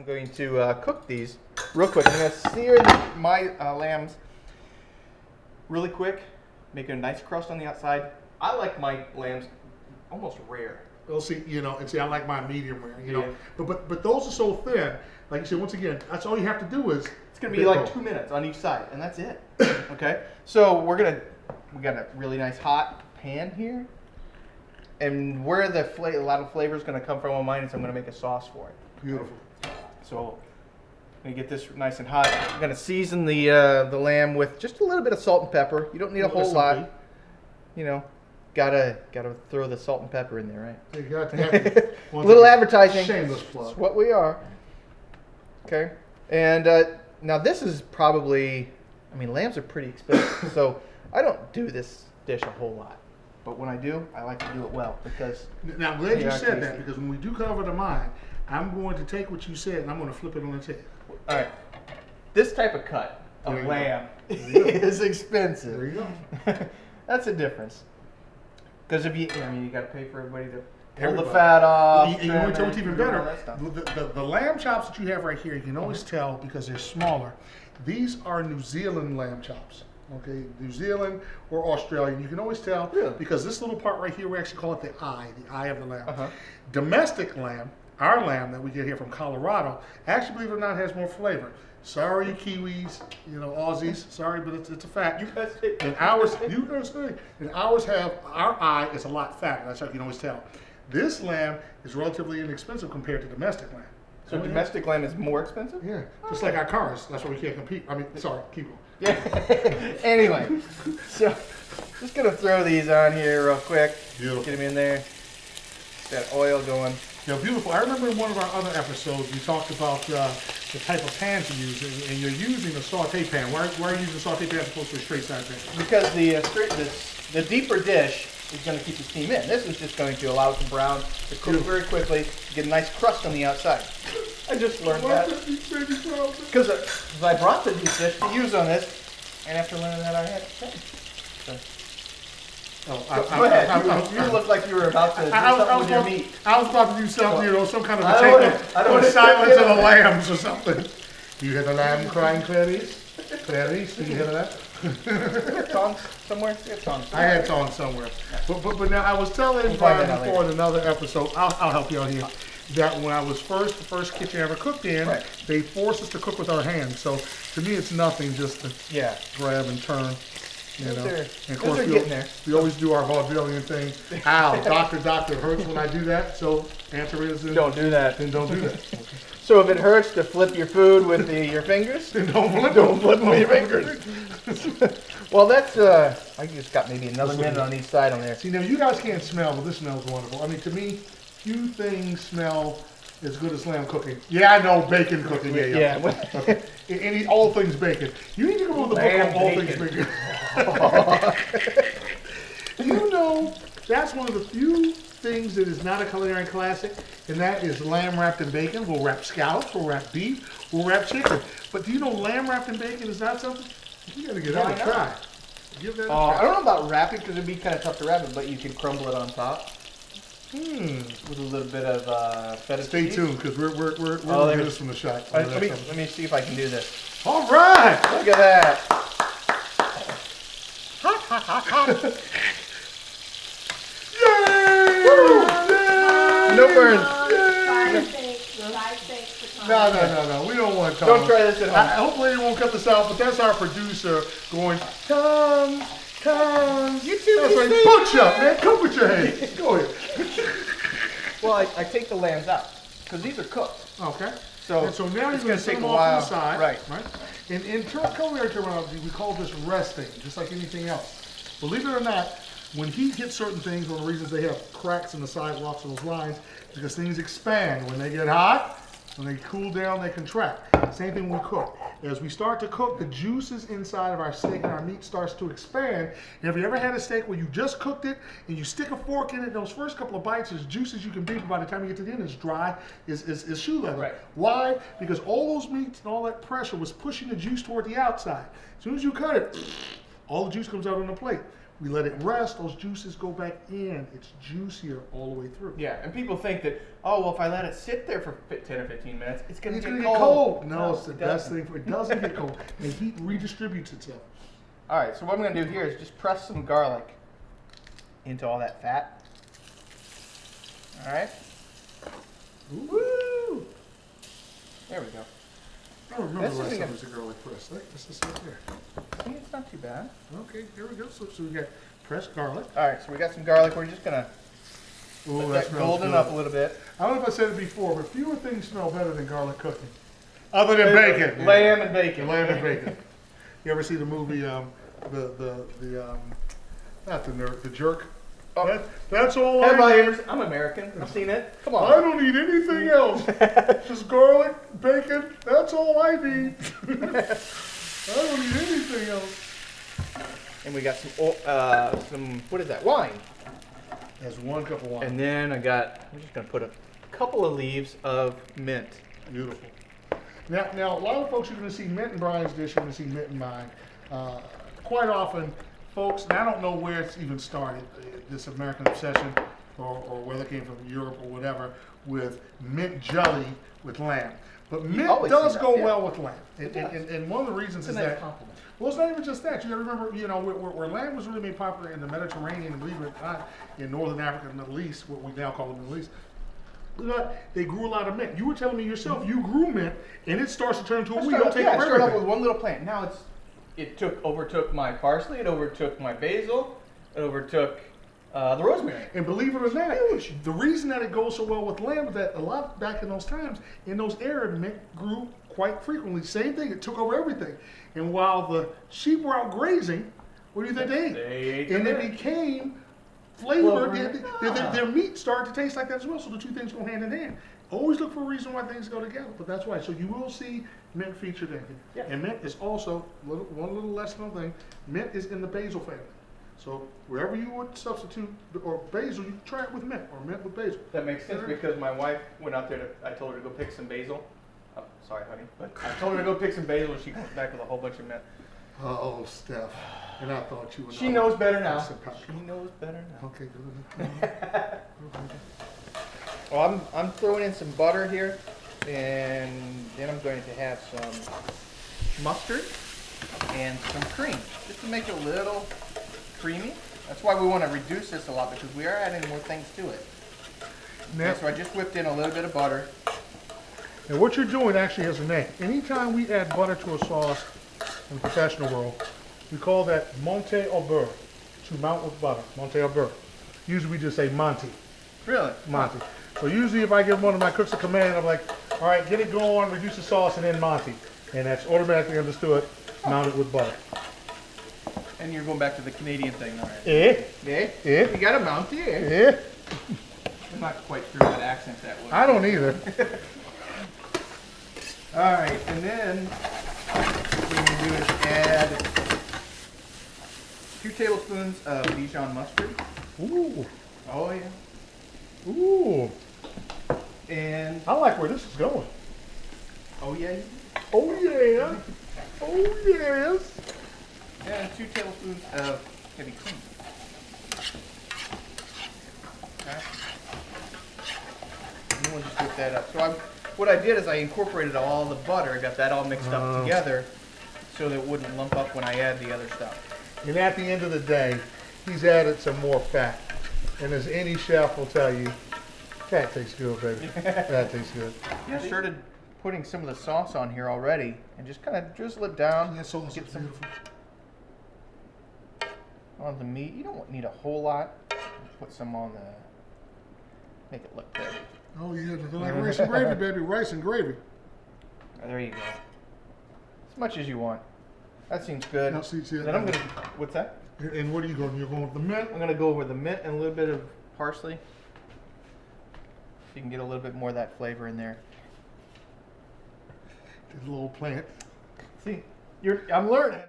I'm going to cook these real quick. I'm going to sear my lambs really quick, make a nice crust on the outside. I like my lambs almost rare. Well, see, I like my medium rare, know. But those are so thin. Like you said, once again, that's all you have to do is. It's gonna be like 2 minutes on each side, and that's it. Okay. So we got a really nice hot pan here, and where a lot of flavor is gonna come from on mine is I'm gonna make a sauce for it. Beautiful. So I'm gonna get this nice and hot. I'm gonna season the lamb with just a little bit of salt and pepper. You don't need a whole lot. Gotta throw the salt and pepper in there, right? You got to. Little advertising. Shameless plug. That's what we are. Okay. And now this is probably, lambs are pretty expensive, so I don't do this dish a whole lot. But when I do, I like to do it well because. Now I'm glad you said that because when we do cover the mine, I'm going to take what you said and I'm going to flip it on the table. All right. This type of cut of lamb is expensive. There you go. That's a difference. Because if you got to pay for everybody to pull the fat off. And you want to tell what's even better? The lamb chops that you have right here, you can always tell because they're smaller. These are New Zealand lamb chops. Okay, New Zealand or Australian. You can always tell because this little part right here, we actually call it the eye of the lamb. Domestic lamb, our lamb that we get here from Colorado, actually, believe it or not, has more flavor. Sorry, Kiwis, Aussies. Sorry, but it's a fact. You guys say. And ours, our eye is a lot fatter. That's how you can always tell. This lamb is relatively inexpensive compared to domestic lamb. So domestic lamb is more expensive? Yeah, just like our cars. That's why we can't compete. Sorry, keep going. Yeah. Anyway, so just gonna throw these on here real quick. Beautiful. Get them in there. Get that oil going. Beautiful. I remember in one of our other episodes we talked about the type of pan to use, and you're using a sauté pan. Why are you using a sauté pan as opposed to a straight side pan? Because the deeper dish is going to keep the steam in. This is just going to allow it to brown, to cook very quickly, to get a nice crust on the outside. I just learned that. Because I brought the deep dish to use on this, and after learning that I had to change. So. Go ahead. You look like you were about to do something with your meat. I was about to do something, some kind of a silence of the lambs or something. Do you hear the lamb crying, Clarice? Clarice, do you hear that? Tongs somewhere? I had tongs somewhere. But now I was telling Brian before in another episode, I'll help you out here, that when I was the first kitchen I ever cooked in, they forced us to cook with our hands. So to me it's nothing just to grab and turn. And of course, we always do our vaudevillian thing. Ow, doctor, it hurts when I do that. So, answer is don't do that. Then don't do that. Okay. So if it hurts to flip your food with your fingers, then don't flip them with your fingers. Well, that's I just got maybe another minute on each side on there. See, now you guys can't smell, but this smells wonderful. To me, few things smell as good as lamb cooking. Yeah, I know, bacon cooking. Yeah. Okay. And all things bacon. You need to go with the book on all things bacon. That's one of the few things that is not a culinary classic, and that is lamb wrapped in bacon. We'll wrap scallops, we'll wrap beef, we'll wrap chicken. But do you know lamb wrapped in bacon is not something? You gotta give that a try. Give that a try. I don't know about wrapping because it'd be kind of tough to wrap it, but you can crumble it on top. With a little bit of feta cheese. Stay tuned, because we're gonna do this from the shot. Let me see if I can do this. All right! Look at that. Yay! No burns. No. We don't want tongues. Don't try this at home. Hopefully they won't cut this out, but that's our producer going, tongues. You too. That's right. Punch up, man. Cook with your hands. Go ahead. Well, I take the lambs out because these are cooked. Okay. So now you're going to take them off to the side. Right. And in culinary terminology, we call this resting, just like anything else. Believe it or not, when heat hits certain things, one of the reasons they have cracks in the sidewalks and those lines, because things expand. When they get hot, when they cool down, they contract. Same thing when we cook. As we start to cook, the juices inside of our steak and our meat starts to expand. And have you ever had a steak where you just cooked it and you stick a fork in it, those first couple of bites, as juicy as you can be, but by the time you get to the end, it's dry, is shoe leather. Right. Why? Because all those meats and all that pressure was pushing the juice toward the outside. As soon as you cut it, all the juice comes out on the plate. We let it rest, those juices go back in. It's juicier all the way through. Yeah, and people think that, oh, well, if I let it sit there for 10 or 15 minutes, it's going to get cold. cold. No, it's the best thing. It doesn't get cold. And heat redistributes itself. All right, so what I'm going to do here is just press some garlic into all that fat. All right. Woo! There we go. I don't remember the last time it was a garlic press. This is right there. See, it's not too bad. Okay, here we go. So we got pressed garlic. All right, so we got some garlic. We're just going to let that golden good. up a little bit. I don't know if I said it before, but fewer things smell better than garlic cooking. Other than bacon. Lamb and bacon. Lamb and bacon. You ever see the movie, not the Jerk? Oh. That's all Have I I need. ever? I'm American. I've seen it. Come on. I don't need anything else. Just garlic, bacon. That's all I need. I don't need anything else. And we got some what is that? Wine. That's 1 cup of wine. And then I'm just gonna put a couple of leaves of mint. Beautiful. Now, a lot of folks are going to see mint in Brian's dish. You're going to see mint in mine. Quite often, folks, and I don't know where it's even started, this American obsession, or whether it came from Europe or whatever, with mint jelly with lamb. But mint does go well with lamb. And one of the reasons is that, well, it's not even just that. You got to remember, where lamb was really made popular in the Mediterranean, and believe it or not, in Northern Africa and the Middle East, what we now call the Middle East, they grew a lot of mint. You were telling me yourself you grew mint, and it starts to turn into a weed. I started off with one little plant. Now it overtook my parsley. It overtook my basil. It overtook the rosemary. And believe it or not, the reason that it goes so well with lamb is that a lot back in those times, in those areas, mint grew quite frequently. Same thing. It took over everything. And while the sheep were out grazing, what do you think they ate? They ate and the it became flavored. Their meat started to taste like that as well. So the two things go hand in hand. Always look for a reason why things go together. But that's why. So you will see mint featured in here. Yeah. And mint is also one little less known thing. Mint is in the basil family. So wherever you would substitute or basil, you can try it with mint or mint with basil. That makes sense because my wife went out there. I told her to go pick some basil. Oh, sorry, honey, but I told her to go pick some basil, and she comes back with a whole bunch of mint. Oh, Steph. And I thought you would. She knows better now. She knows better now. Okay, good. Well, I'm throwing in some butter here, and then I'm going to have some mustard and some cream, just to make it a little creamy. That's why we want to reduce this a lot, because we are adding more things to it. Now, so I just whipped in a little bit of butter. And what you're doing actually has a name. Anytime we add butter to a sauce in the professional world, we call that monter au beurre, to mount with butter, monter au beurre. Usually we just say Monty. Really? Monty. So usually if I give one of my cooks a command, I'm like, all right, get it going, reduce the sauce, and then Monty. And that's automatically understood, mount it with butter. And you're going back to the Canadian thing, all right? Yeah. You got a Mountie, Yeah. I'm not quite sure what accent that was. I don't either. All right, and then what we're going to do is add 2 tablespoons of Dijon mustard. Ooh. Oh, yeah. Ooh. And I like where this is going. oh, yeah. Oh, yeah. Oh, yes. And 2 tablespoons of heavy cream. Okay. And then we'll just whip that up. So what I did is I incorporated all the butter, got that all mixed up together so that it wouldn't lump up when I add the other stuff. And at the end of the day, he's added some more fat. And as any chef will tell you, that tastes good, baby. That tastes good. I started putting some of the sauce on here already and just kind of drizzle it down. Yeah, sauce get is some beautiful. on the meat. You don't need a whole lot. Put some on the, make it look pretty. Oh, yeah, like rice and gravy, baby. Rice and gravy. There you go. As much as you want. That seems good. Now, see, then I'm going to, what's that? And what are you going? You're going with the mint? I'm going to go over the mint and a little bit of parsley. So you can get a little bit more of that flavor in there. This little plant. See, I'm learning.